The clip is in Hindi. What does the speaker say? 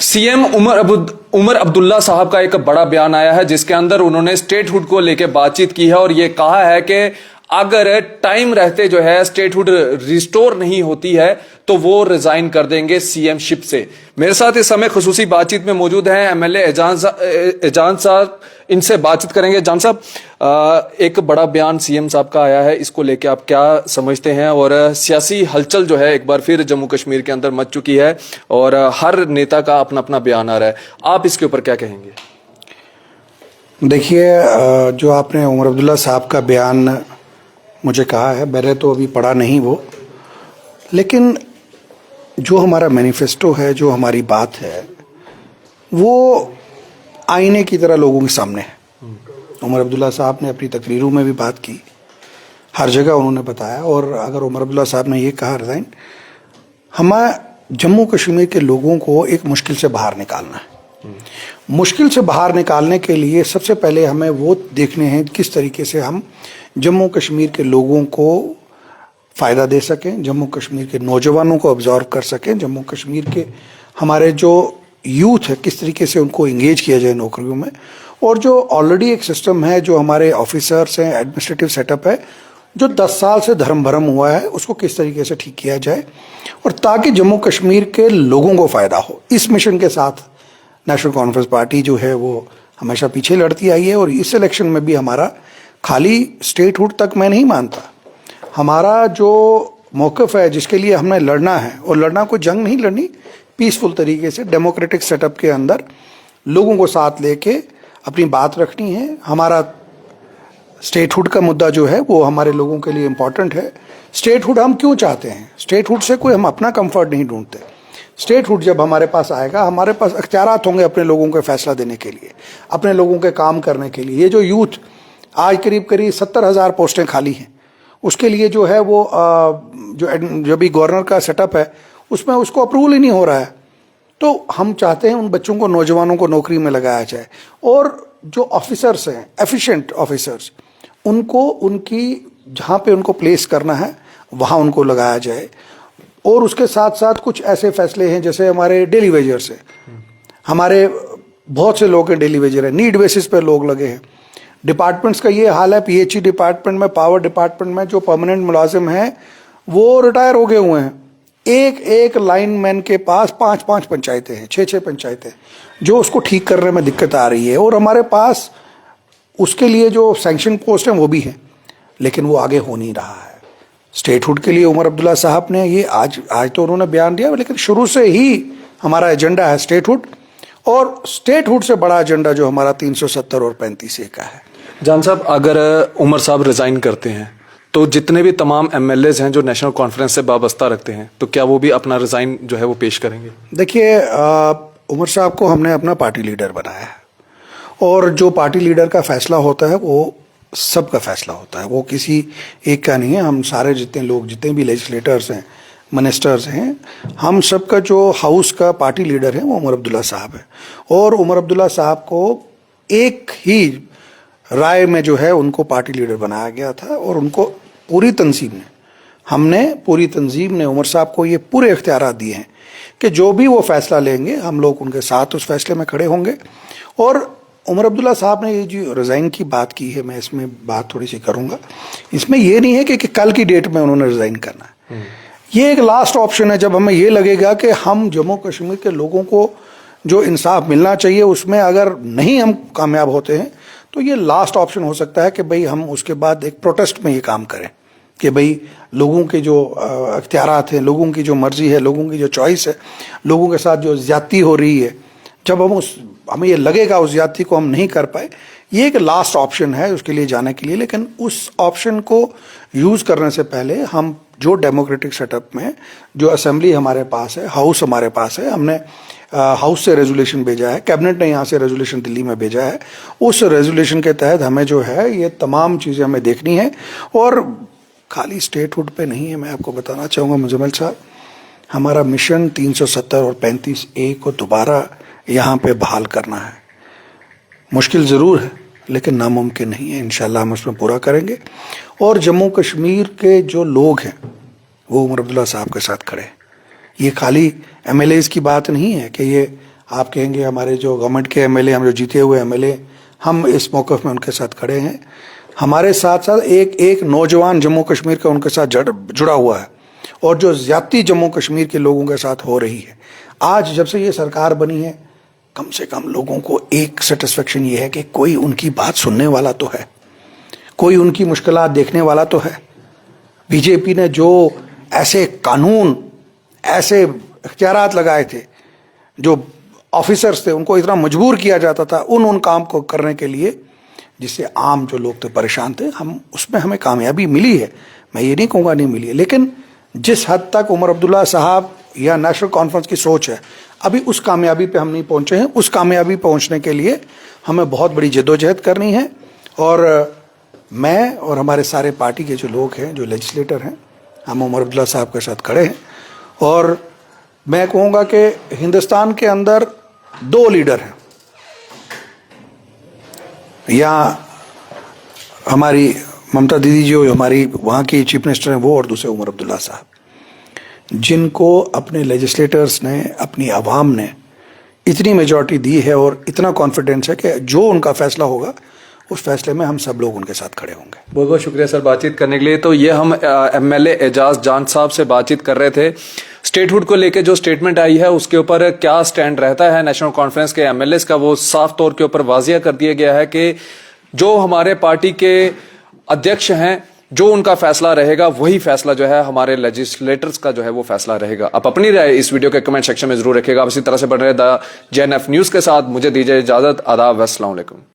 सीएम उमर अब्दुल्ला साहब का एक बड़ा बयान आया है जिसके अंदर उन्होंने स्टेटहुड को लेकर बातचीत की है और ये कहा है कि अगर टाइम रहते जो है स्टेटहुड रिस्टोर नहीं होती है तो वो रिजाइन कर देंगे सीएमशिप से। मेरे साथ इस समय खुसूसी बातचीत में मौजूद हैं एमएलए एजान साहब, इनसे बातचीत करेंगे। जान साहब, एक बड़ा बयान सीएम साहब का आया है, इसको लेके आप क्या समझते हैं? और सियासी हलचल जो है एक बार फिर जम्मू कश्मीर के अंदर मच चुकी है और हर नेता का अपना अपना बयान आ रहा है, आप इसके ऊपर क्या कहेंगे? देखिए, जो आपने उमर अब्दुल्ला साहब का बयान मुझे कहा है, मैंने तो अभी पढ़ा नहीं वो, लेकिन जो हमारा मैनिफेस्टो है, जो हमारी बात है, वो आईने की तरह लोगों के सामने है। उमर अब्दुल्ला साहब ने अपनी तकरीरों में भी बात की, हर जगह उन्होंने बताया। और अगर उमर अब्दुल्ला साहब ने ये कहा रिजाइन, हमें जम्मू कश्मीर के लोगों को एक मुश्किल से बाहर निकालना है। मुश्किल से बाहर निकालने के लिए सबसे पहले हमें वो देखने हैं किस तरीके से हम जम्मू कश्मीर के लोगों को फ़ायदा दे सकें, जम्मू कश्मीर के नौजवानों को ऑब्जॉर्व कर सकें, जम्मू कश्मीर के हमारे जो यूथ है किस तरीके से उनको इंगेज किया जाए नौकरियों में, और जो ऑलरेडी एक सिस्टम है, जो हमारे ऑफिसर्स हैं, एडमिनिस्ट्रेटिव सेटअप है जो 10 साल से धर्म भरम हुआ है, उसको किस तरीके से ठीक किया जाए, और ताकि जम्मू कश्मीर के लोगों को फ़ायदा हो। इस मिशन के साथ नेशनल कॉन्फ्रेंस पार्टी जो है वो हमेशा पीछे लड़ती आई है। और इस इलेक्शन में भी हमारा खाली स्टेटहुड तक मैं नहीं मानता, हमारा जो मौक़िफ़ है जिसके लिए हमने लड़ना है, और लड़ना कोई जंग नहीं लड़नी, पीसफुल तरीके से डेमोक्रेटिक सेटअप के अंदर लोगों को साथ लेके अपनी बात रखनी है। हमारा स्टेटहुड का मुद्दा जो है वो हमारे लोगों के लिए इम्पॉर्टेंट है। स्टेटहुड हम क्यों चाहते हैं? स्टेटहुड से कोई हम अपना कंफर्ट नहीं ढूंढते। स्टेटहुड जब हमारे पास आएगा, हमारे पास अख्तियारात होंगे अपने लोगों को फैसला देने के लिए, अपने लोगों के काम करने के लिए। ये जो यूथ आज करीब 70,000 पोस्टें खाली हैं, उसके लिए जो है वो जो भी गवर्नर का सेटअप है उसमें उसको अप्रूवल ही नहीं हो रहा है। तो हम चाहते हैं उन बच्चों को, नौजवानों को नौकरी में लगाया जाए, और जो ऑफिसर्स हैं, एफिशिएंट ऑफिसर्स, उनको उनकी जहाँ पे उनको प्लेस करना है वहाँ उनको लगाया जाए। और उसके साथ साथ कुछ ऐसे फैसले हैं, जैसे हमारे डेली वेजर्स हैं, हमारे बहुत से लोग हैं डेली वेजर हैं, नीड बेसिस पे लोग लगे हैं। डिपार्टमेंट्स का ये हाल है, पीएचई डिपार्टमेंट में, पावर डिपार्टमेंट में जो परमानेंट मुलाजिम हैं वो रिटायर हो गए हुए हैं। एक एक लाइनमैन के पास 5-5 पंचायतें हैं, 6-6 पंचायतें, जो उसको ठीक करने में दिक्कत आ रही है। और हमारे पास उसके लिए जो सैंक्शन पोस्ट हैं वो भी हैं, लेकिन वो आगे हो नहीं रहा है। स्टेटहुड के लिए उमर अब्दुल्ला साहब ने ये आज तो उन्होंने बयान दिया, लेकिन शुरू से ही हमारा एजेंडा है स्टेटहुड, और स्टेटहुड से बड़ा एजेंडा जो हमारा 370 और 35A का है। जान साहब, अगर उमर साहब रिजाइन करते हैं तो जितने भी तमाम एमएलएज हैं जो नेशनल कॉन्फ्रेंस से वाबस्ता रखते हैं, तो क्या वो भी अपना रिजाइन जो है वो पेश करेंगे? देखिए, उमर साहब को हमने अपना पार्टी लीडर बनाया है, और जो पार्टी लीडर का फैसला होता है वो सबका फैसला होता है, वो किसी एक का नहीं है। हम सारे जितने लोग, जितने भी लेजिस्लेटर्स हैं, मिनिस्टर्स हैं, हम सबका जो हाउस का पार्टी लीडर है वो उमर अब्दुल्ला साहब है। और उमर अब्दुल्ला साहब को एक ही राय में जो है उनको पार्टी लीडर बनाया गया था, और उनको पूरी तंजीम ने उमर साहब को ये पूरे इख्तियारात दिए हैं कि जो भी वो फैसला लेंगे हम लोग उनके साथ उस फैसले में खड़े होंगे। और उमर अब्दुल्ला साहब ने ये जो रिज़ाइन की बात की है, मैं इसमें बात थोड़ी सी करूँगा। इसमें ये नहीं है कि कल की डेट में उन्होंने रिज़ाइन करना है, ये एक लास्ट ऑप्शन है। जब हमें ये लगेगा कि हम जम्मू कश्मीर के लोगों को जो इंसाफ मिलना चाहिए उसमें अगर नहीं हम कामयाब होते हैं, तो ये लास्ट ऑप्शन हो सकता है कि भाई हम उसके बाद एक प्रोटेस्ट में ये काम करें कि भाई लोगों के जो अख्तियारात हैं, लोगों की जो मर्जी है, लोगों की जो चॉइस है, लोगों के साथ जो ज़्यादती हो रही है, जब हमें ये लगेगा उस ज़्यादती को हम नहीं कर पाए, ये एक लास्ट ऑप्शन है उसके लिए जाने के लिए। लेकिन उस ऑप्शन को यूज़ करने से पहले हम जो डेमोक्रेटिक सेटअप में जो असेंबली हमारे पास है, हाउस हमारे पास है, हमने हाउस से रेजोल्यूशन भेजा है, कैबिनेट ने यहाँ से रेजोल्यूशन दिल्ली में भेजा है, उस रेजोल्यूशन के तहत हमें जो है ये तमाम चीज़ें हमें देखनी है। और खाली स्टेटहुड पे नहीं है, मैं आपको बताना चाहूँगा मुजम्मिल साहब, हमारा मिशन 370 और 35A को दोबारा यहाँ पे बहाल करना है। मुश्किल ज़रूर है लेकिन नामुमकिन नहीं है, इंशाल्लाह हम उसमें पूरा करेंगे। और जम्मू कश्मीर के जो लोग हैं वो उमर अब्दुल्ला साहब के साथ खड़े हैं। ये खाली एमएलएज की बात नहीं है कि ये आप कहेंगे हमारे जो गवर्नमेंट के एमएलए, हम जो जीते हुए एमएलए, हम इस मौक़िफ़ में उनके साथ खड़े हैं। हमारे साथ साथ एक नौजवान जम्मू कश्मीर का उनके साथ जुड़ा हुआ है, और जो ज़्यादती जम्मू कश्मीर के लोगों के साथ हो रही है। आज जब से ये सरकार बनी है, कम से कम लोगों को एक सेटिस्फेक्शन ये है कि कोई उनकी बात सुनने वाला तो है, कोई उनकी मुश्किलात देखने वाला तो है। बीजेपी ने जो ऐसे कानून, ऐसे इख्तियारात लगाए थे, जो ऑफिसर्स थे उनको इतना मजबूर किया जाता था उन काम को करने के लिए, जिससे आम जो लोग थे परेशान थे, हम उसमें हमें कामयाबी मिली है। मैं ये नहीं कहूँगा नहीं मिली है, लेकिन जिस हद तक उमर अब्दुल्ला साहब या नेशनल कॉन्फ्रेंस की सोच है, अभी उस कामयाबी पे हम नहीं पहुँचे हैं। उस कामयाबी पहुँचने के लिए हमें बहुत बड़ी जद्दोजहद करनी है, और मैं और हमारे सारे पार्टी के जो लोग हैं, जो लेजिस्लेटर हैं, हम उमर अब्दुल्ला साहब के साथ खड़े हैं। और मैं कहूँगा कि हिंदुस्तान के अंदर दो लीडर हैं, या हमारी ममता दीदी जो हमारी वहाँ की चीफ मिनिस्टर हैं वो, और दूसरे उमर अब्दुल्ला साहब, जिनको अपने लेजिस्लेटर्स ने, अपनी आवाम ने इतनी मेजॉरिटी दी है और इतना कॉन्फिडेंस है कि जो उनका फैसला होगा उस फैसले में हम सब लोग उनके साथ खड़े होंगे। बहुत बहुत शुक्रिया सर बातचीत करने के लिए। तो ये हम एमएलए एजाज जान साहब से बातचीत कर रहे थे। स्टेटहुड को लेके जो स्टेटमेंट आई है उसके ऊपर क्या स्टैंड रहता है नेशनल कॉन्फ्रेंस के एमएलए का, वो साफ तौर के ऊपर वाजिया कर दिया गया है कि जो हमारे पार्टी के अध्यक्ष हैं, जो उनका फैसला रहेगा वही फैसला जो है हमारे लेजिस्लेटर्स का जो है वो फैसला रहेगा। आप अपनी राय इस वीडियो के कमेंट सेक्शन में जरूर रखिएगा। आप इसी तरह से बन रहे द JNF न्यूज के साथ। मुझे दीजिए इजाजत। आदाब, अस्सलाम वालेकुम।